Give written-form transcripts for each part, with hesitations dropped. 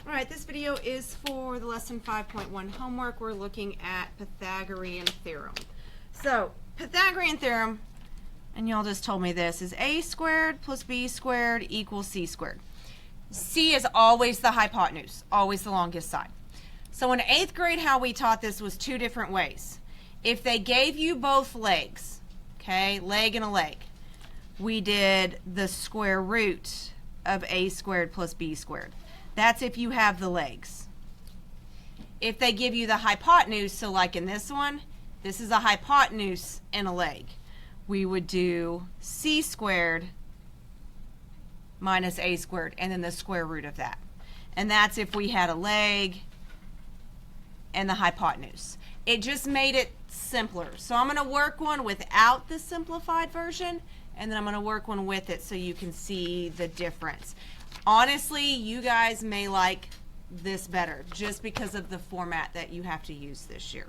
All right, this video is for the lesson 5.1 homework. We're looking at Pythagorean theorem. So, Pythagorean theorem, and y'all just told me this, is a squared plus b squared equals c squared. C is always the hypotenuse, always the longest side. So in 8th grade, how we taught this was two different ways. If they gave you both legs, okay, leg and a leg, we did the square root of a squared plus b squared. That's if you have the legs. If they give you the hypotenuse, so like in this one, this is a hypotenuse and a leg, we would do c squared minus a squared, and then the square root of that. And that's if we had a leg and the hypotenuse. It just made it simpler. So I'm going to work one without the simplified version, and then I'm going to work one with it so you can see the difference. Honestly, you guys may like this better just because of the format that you have to use this year.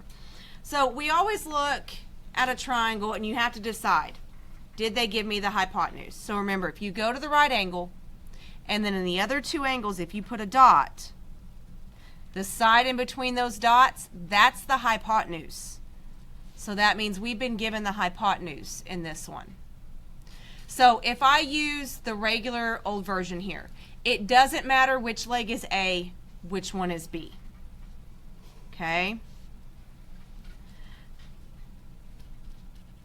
So we always look at a triangle and you have to decide, did they give me the hypotenuse? So remember, if you go to the right angle, and then in the other two angles, if you put a dot, the side in between those dots, that's the hypotenuse. So that means we've been given the hypotenuse in this one. So if I use the regular old version here, it doesn't matter which leg is A, which one is B. Okay?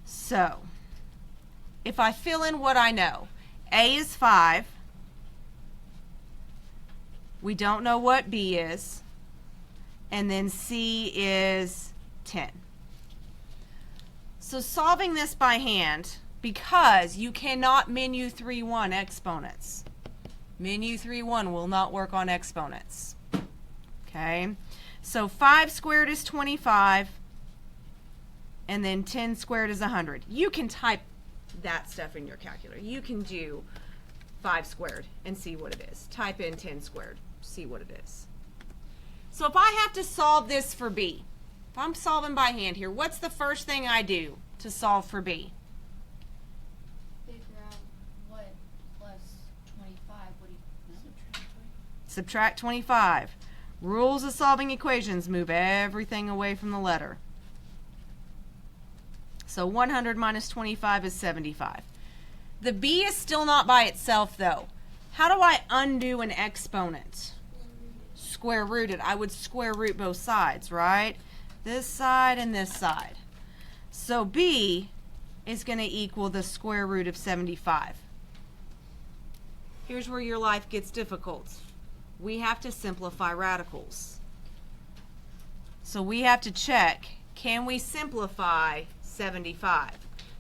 So, if I fill in what I know, A is 5. We don't know what B is. And then C is 10. So solving this by hand, because you cannot menu 3-1 exponents. Menu 3-1 will not work on exponents. Okay? So 5 squared is 25, and then 10 squared is 100. You can type that stuff in your calculator. You can do 5 squared and see what it is. Type in 10 squared, see what it is. So if I have to solve this for B, if I'm solving by hand here, what's the first thing I do to solve for B? Subtract 25. Rules of solving equations, move everything away from the letter. So 100 minus 25 is 75. The b is still not by itself though. How do I undo an exponent? Square root it. I would square root both sides, right? This side and this side. So b is going to equal the square root of 75. Here's where your life gets difficult. We have to simplify radicals. So we have to check, can we simplify 75?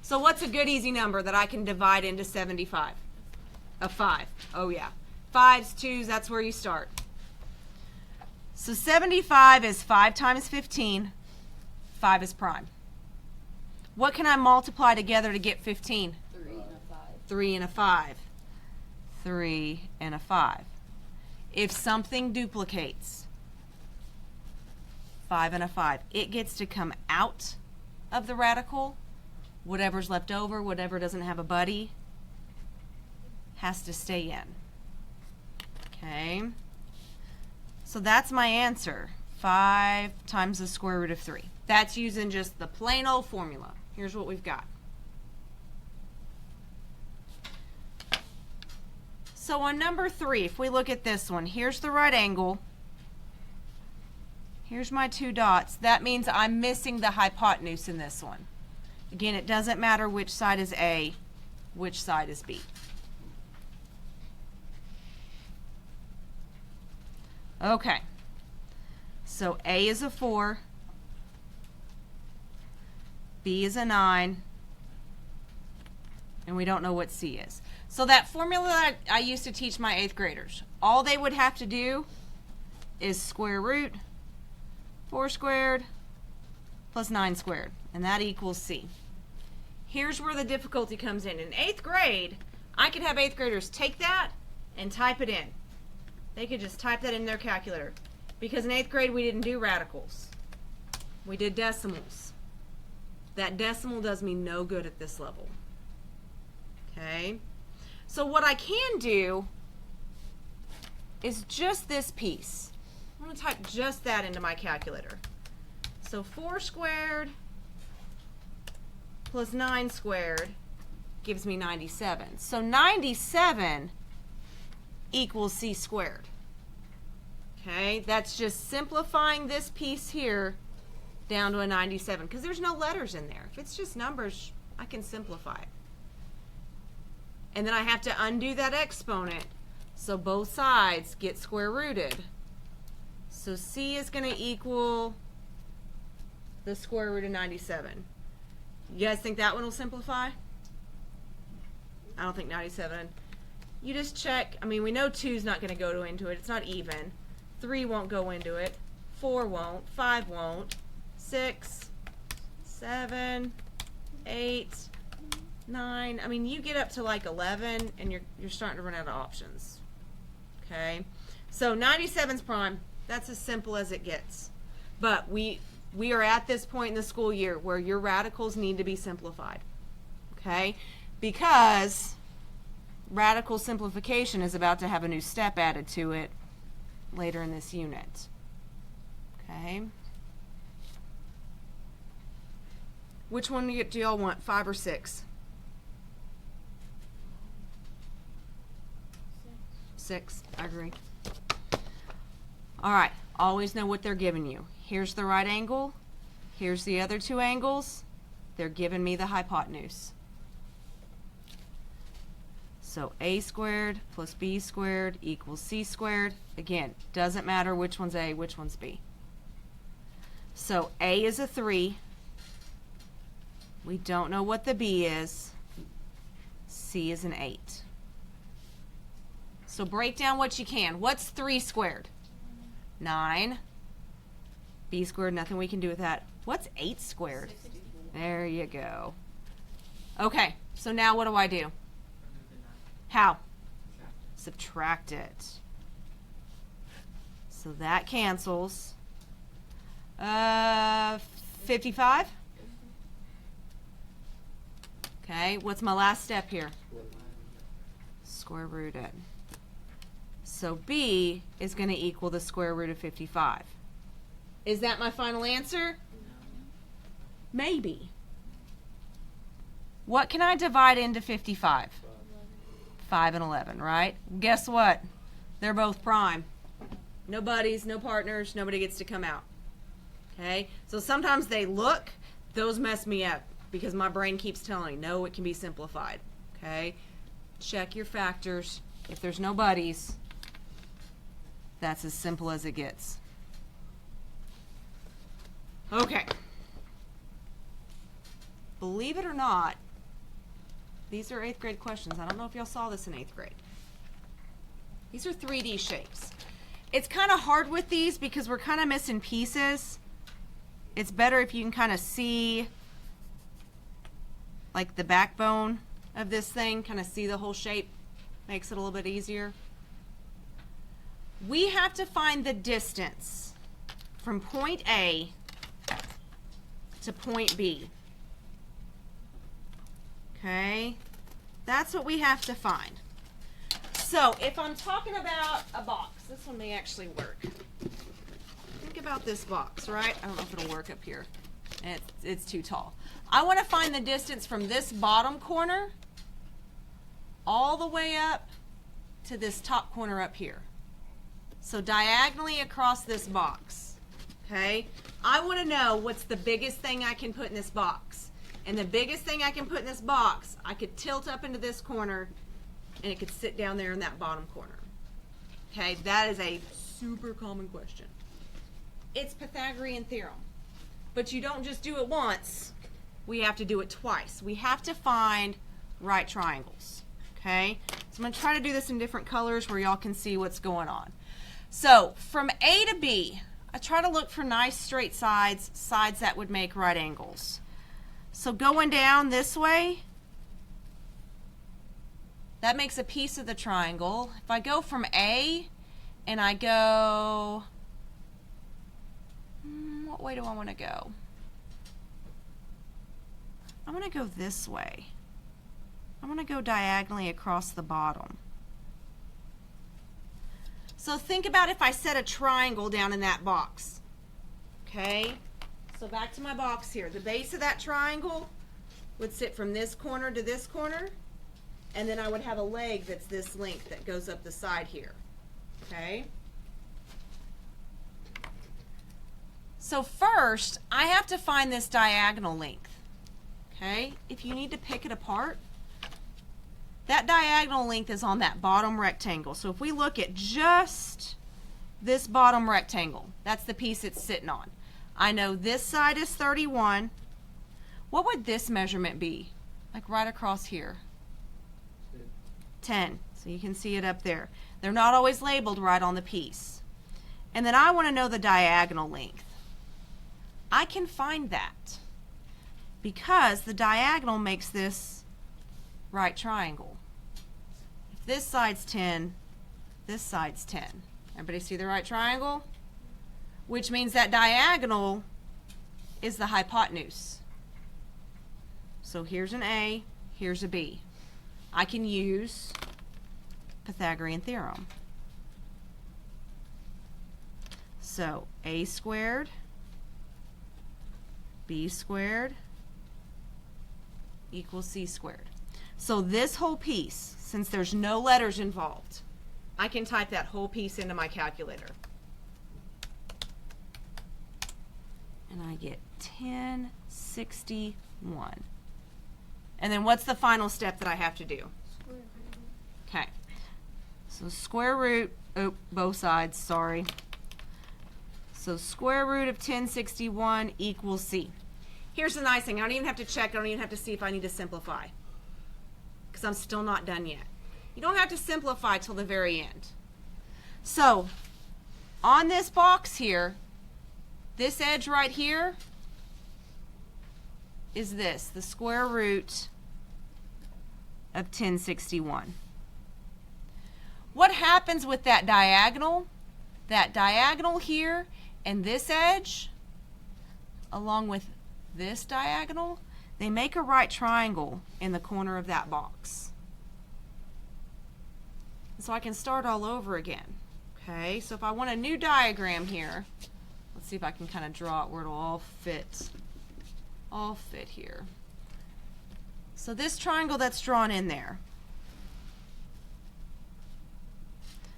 So what's a good easy number that I can divide into 75? A 5. Oh yeah. 5s, 2s, that's where you start. So 75 is 5 times 15. 5 is prime. What can I multiply together to get 15? 3 and a 5. 3 and a 5. 3 and a 5. If something duplicates, 5 and a 5, it gets to come out of the radical. Whatever's left over, whatever doesn't have a buddy, has to stay in. Okay? So that's my answer. 5 times the square root of 3. That's using just the plain old formula. Here's what we've got. So on number 3, if we look at this one, here's the right angle. Here's my 2 dots. That means I'm missing the hypotenuse in this one. Again, it doesn't matter which side is A, which side is B. Okay. So A is a 4. B is a 9. And we don't know what C is. So that formula that I used to teach my 8th graders, all they would have to do is square root 4 squared plus 9 squared, and that equals C. Here's where the difficulty comes in. In 8th grade, I could have 8th graders take that and type it in. They could just type that in their calculator. Because in 8th grade, we didn't do radicals. We did decimals. That decimal does me no good at this level. Okay? So what I can do is just this piece. I'm going to type just that into my calculator. So 4 squared plus 9 squared gives me 97. So 97 equals c squared. Okay, that's just simplifying this piece here down to a 97 because there's no letters in there. If it's just numbers, I can simplify it. And then I have to undo that exponent so both sides get square rooted. So c is going to equal the square root of 97. You guys think that one will simplify? I don't think 97. You just check. I mean, we know 2 is not going to go into it. It's not even. 3 won't go into it. 4 won't. 5 won't. 6, 7, 8, 9. I mean, you get up to like 11 and you're starting to run out of options. Okay? So 97's prime. That's as simple as it gets. But we are at this point in the school year where your radicals need to be simplified. Okay? Because radical simplification is about to have a new step added to it later in this unit. Okay? Which one do y'all want, 5 or 6? 6, I agree. All right, always know what they're giving you. Here's the right angle. Here's the other 2 angles. They're giving me the hypotenuse. So a squared plus b squared equals c squared. Again, doesn't matter which one's a, which one's b. So a is a 3. We don't know what the b is. C is an 8. So break down what you can. What's 3 squared? 9. B squared, nothing we can do with that. What's 8 squared? 64. There you go. Okay, so now what do I do? How? Subtract it. So that cancels. 55? Okay, what's my last step here? Square root it. So b is going to equal the square root of 55. Is that my final answer? Maybe. What can I divide into 55? 5 and 11, right? Guess what? They're both prime. No buddies, no partners, nobody gets to come out. Okay? So sometimes they look, those mess me up because my brain keeps telling me, no, it can be simplified. Okay? Check your factors. If there's no buddies, that's as simple as it gets. Okay. Believe it or not, these are 8th grade questions. I don't know if y'all saw this in 8th grade. These are 3D shapes. It's kind of hard with these because we're kind of missing pieces. It's better if you can kind of see like the backbone of this thing, kind of see the whole shape. Makes it a little bit easier. We have to find the distance from point A to point B. Okay, that's what we have to find. So if I'm talking about a box, this one may actually work. Think about this box, right? I don't know if it'll work up here. It's too tall. I want to find the distance from this bottom corner all the way up to this top corner up here. So diagonally across this box, okay? I want to know what's the biggest thing I can put in this box. And the biggest thing I can put in this box, I could tilt up into this corner and it could sit down there in that bottom corner. Okay, that is a super common question. It's Pythagorean theorem. But you don't just do it once, we have to do it twice. We have to find right triangles. Okay, so I'm going to try to do this in different colors where y'all can see what's going on. So from A to B, I try to look for nice straight sides, sides that would make right angles. So going down this way, that makes a piece of the triangle. If I go from A and I go, what way do I want to go? I want to go this way. I want to go diagonally across the bottom. So think about if I set a triangle down in that box. Okay? So back to my box here. The base of that triangle would sit from this corner to this corner, and then I would have a leg that's this length that goes up the side here. Okay? So first, I have to find this diagonal length. Okay? If you need to pick it apart, that diagonal length is on that bottom rectangle. So if we look at just this bottom rectangle, that's the piece it's sitting on. I know this side is 31. What would this measurement be? Like right across here. 10. So you can see it up there. They're not always labeled right on the piece. And then I want to know the diagonal length. I can find that because the diagonal makes this right triangle. If this side's 10, this side's 10. Everybody see the right triangle? Which means that diagonal is the hypotenuse. So here's an A, here's a B. I can use Pythagorean theorem. So A squared, B squared equals C squared. So this whole piece, since there's no letters involved, I can type that whole piece into my calculator. And I get 1061. And then what's the final step that I have to do? Okay. So square root, oh, both sides, sorry. So square root of 1061 equals C. Here's the nice thing. I don't even have to check. I don't even have to see if I need to simplify, because I'm still not done yet. You don't have to simplify till the very end. So on this box here, this edge right here is this, the square root of 1061. What happens with that diagonal? That diagonal here and this edge, along with this diagonal, they make a right triangle in the corner of that box. So I can start all over again. Okay, so if I want a new diagram here, let's see if I can kind of draw it where it'll all fit here. So this triangle that's drawn in there.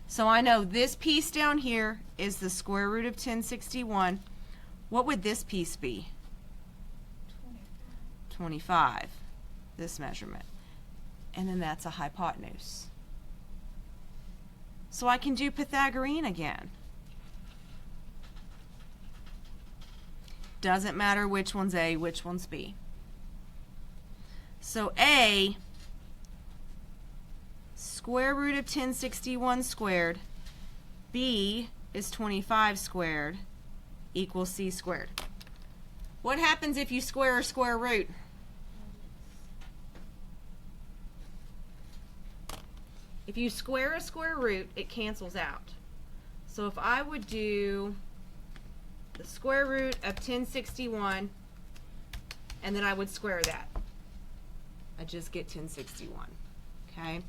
So I know this piece down here is the square root of 1061. What would this piece be? 25, this measurement. And then that's a hypotenuse. So I can do Pythagorean again. Doesn't matter which one's A, which one's B. So A, square root of 1061 squared, B is 25 squared, equals C squared. What happens if you square a square root? If you square a square root, it cancels out. So if I would do the square root of 1061, and then I would square that, I just get 1061. Okay?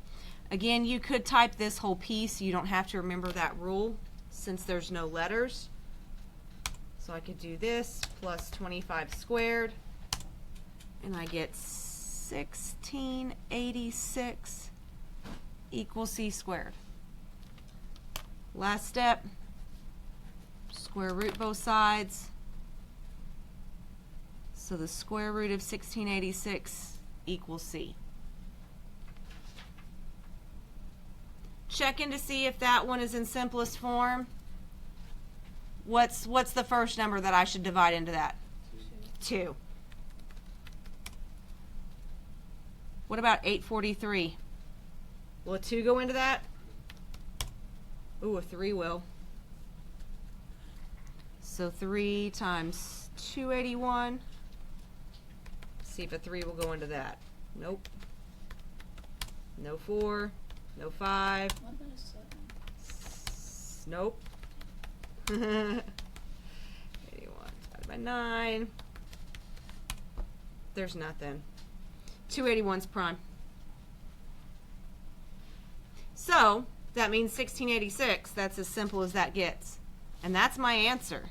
Again, you could type this whole piece. You don't have to remember that rule since there's no letters. So I could do this plus 25 squared, and I get 1686 equals C squared. Last step, square root both sides. So the square root of 1686 equals C. Check in to see if that one is in simplest form. What's the first number that I should divide into that? 2. What about 843? Will a 2 go into that? Ooh, a 3 will. So 3 times 281. See if a 3 will go into that. Nope. No 4. No 5. What about a 7? Nope. 81 divided by 9. There's nothing. 281's prime. So, that means 1686. That's as simple as that gets. And that's my answer.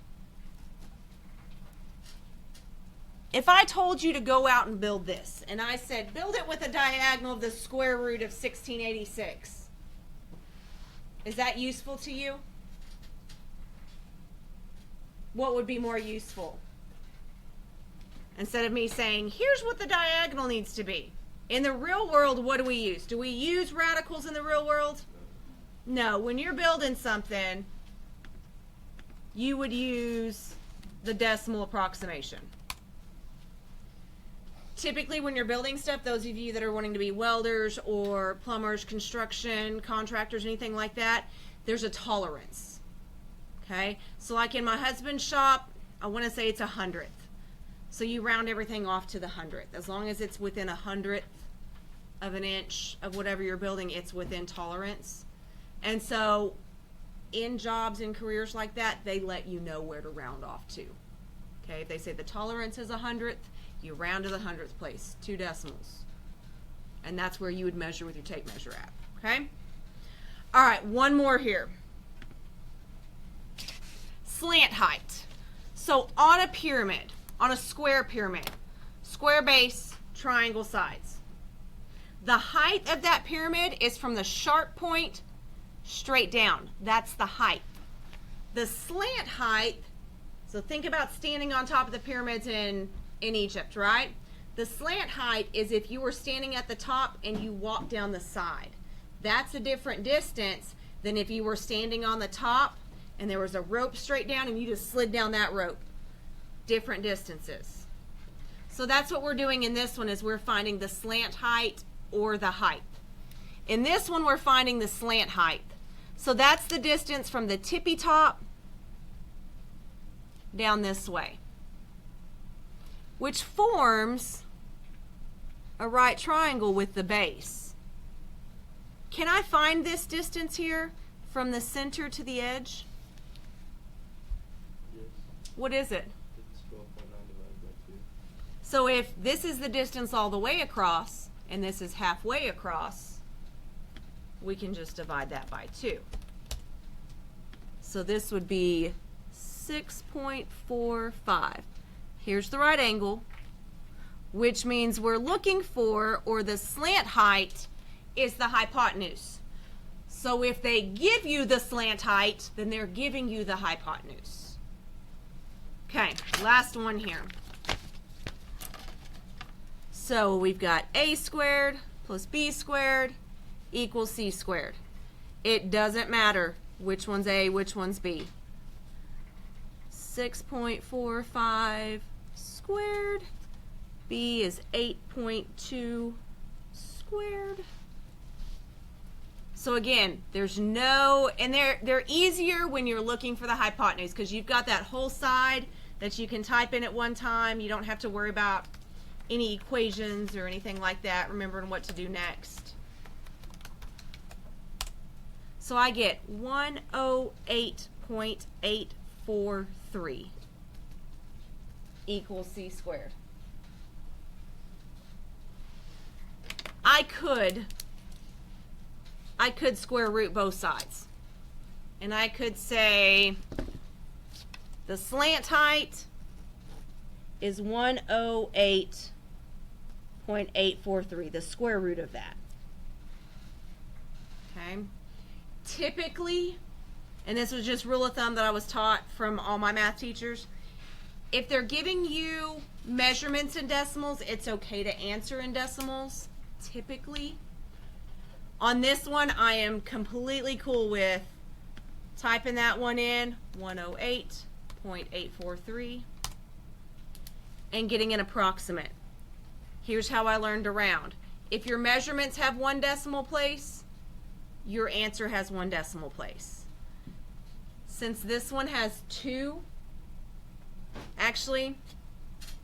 If I told you to go out and build this, and I said, build it with a diagonal of the square root of 1686, is that useful to you? What would be more useful? Instead of me saying, here's what the diagonal needs to be. In the real world, what do we use? Do we use radicals in the real world? No. When you're building something, you would use the decimal approximation. Typically, when you're building stuff, those of you that are wanting to be welders or plumbers, construction, contractors, anything like that, there's a tolerance. Okay? So like in my husband's shop, I want to say it's 100th. So you round everything off to the 100th. As long as it's within 100th of an inch of whatever you're building, it's within tolerance. And so in jobs and careers like that, they let you know where to round off to. Okay? If they say the tolerance is 100th, you round to the 100th place, 2 decimals. And that's where you would measure with your tape measure at. Okay? All right, one more here. Slant height. So on a pyramid, on a square pyramid, square base, triangle sides. The height of that pyramid is from the sharp point straight down. That's the height. The slant height, so think about standing on top of the pyramids in Egypt, right? The slant height is if you were standing at the top and you walk down the side. That's a different distance than if you were standing on the top and there was a rope straight down and you just slid down that rope. Different distances. So that's what we're doing in this one, is we're finding the slant height or the height. In this one, we're finding the slant height. So that's the distance from the tippy top down this way, which forms a right triangle with the base. Can I find this distance here from the center to the edge? Yes. What is it? It's 12.9 divided by 2. So if this is the distance all the way across and this is halfway across, we can just divide that by 2. So this would be 6.45. Here's the right angle, which means we're looking for, or the slant height is the hypotenuse. So if they give you the slant height, then they're giving you the hypotenuse. Okay, last one here. So we've got a squared plus b squared equals c squared. It doesn't matter which one's a, which one's b. 6.45 squared. B is 8.2 squared. So again, there's no, and they're easier when you're looking for the hypotenuse because you've got that whole side that you can type in at one time. You don't have to worry about any equations or anything like that, remembering what to do next. So I get 108.843 equals c squared. I could square root both sides. And I could say the slant height is 108.843, the square root of that. Okay? Typically, and this was just rule of thumb that I was taught from all my math teachers, if they're giving you measurements in decimals, it's okay to answer in decimals, typically. On this one, I am completely cool with typing that one in, 108.843, and getting an approximate. Here's how I learned to round. If your measurements have 1 decimal place, your answer has 1 decimal place. Since this one has 2, actually,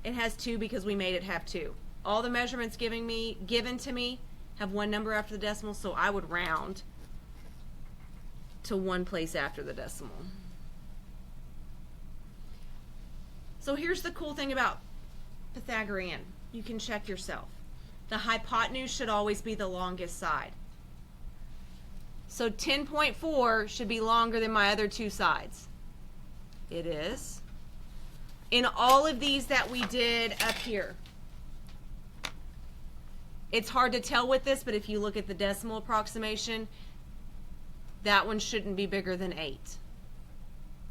it has 2 because we made it have 2. All the measurements given to me have 1 number after the decimal, so I would round to 1 place after the decimal. So here's the cool thing about Pythagorean. You can check yourself. The hypotenuse should always be the longest side. So 10.4 should be longer than my other two sides. It is. In all of these that we did up here, it's hard to tell with this, but if you look at the decimal approximation, that one shouldn't be bigger than 8.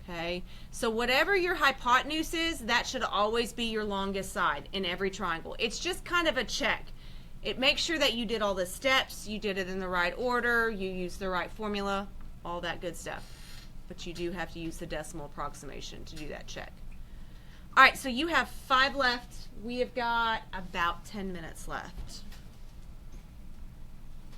Okay, so whatever your hypotenuse is, that should always be your longest side in every triangle. It's just kind of a check. It makes sure that you did all the steps, you did it in the right order, you used the right formula, all that good stuff. But you do have to use the decimal approximation to do that check. All right, so you have 5 left. We have got about 10 minutes left.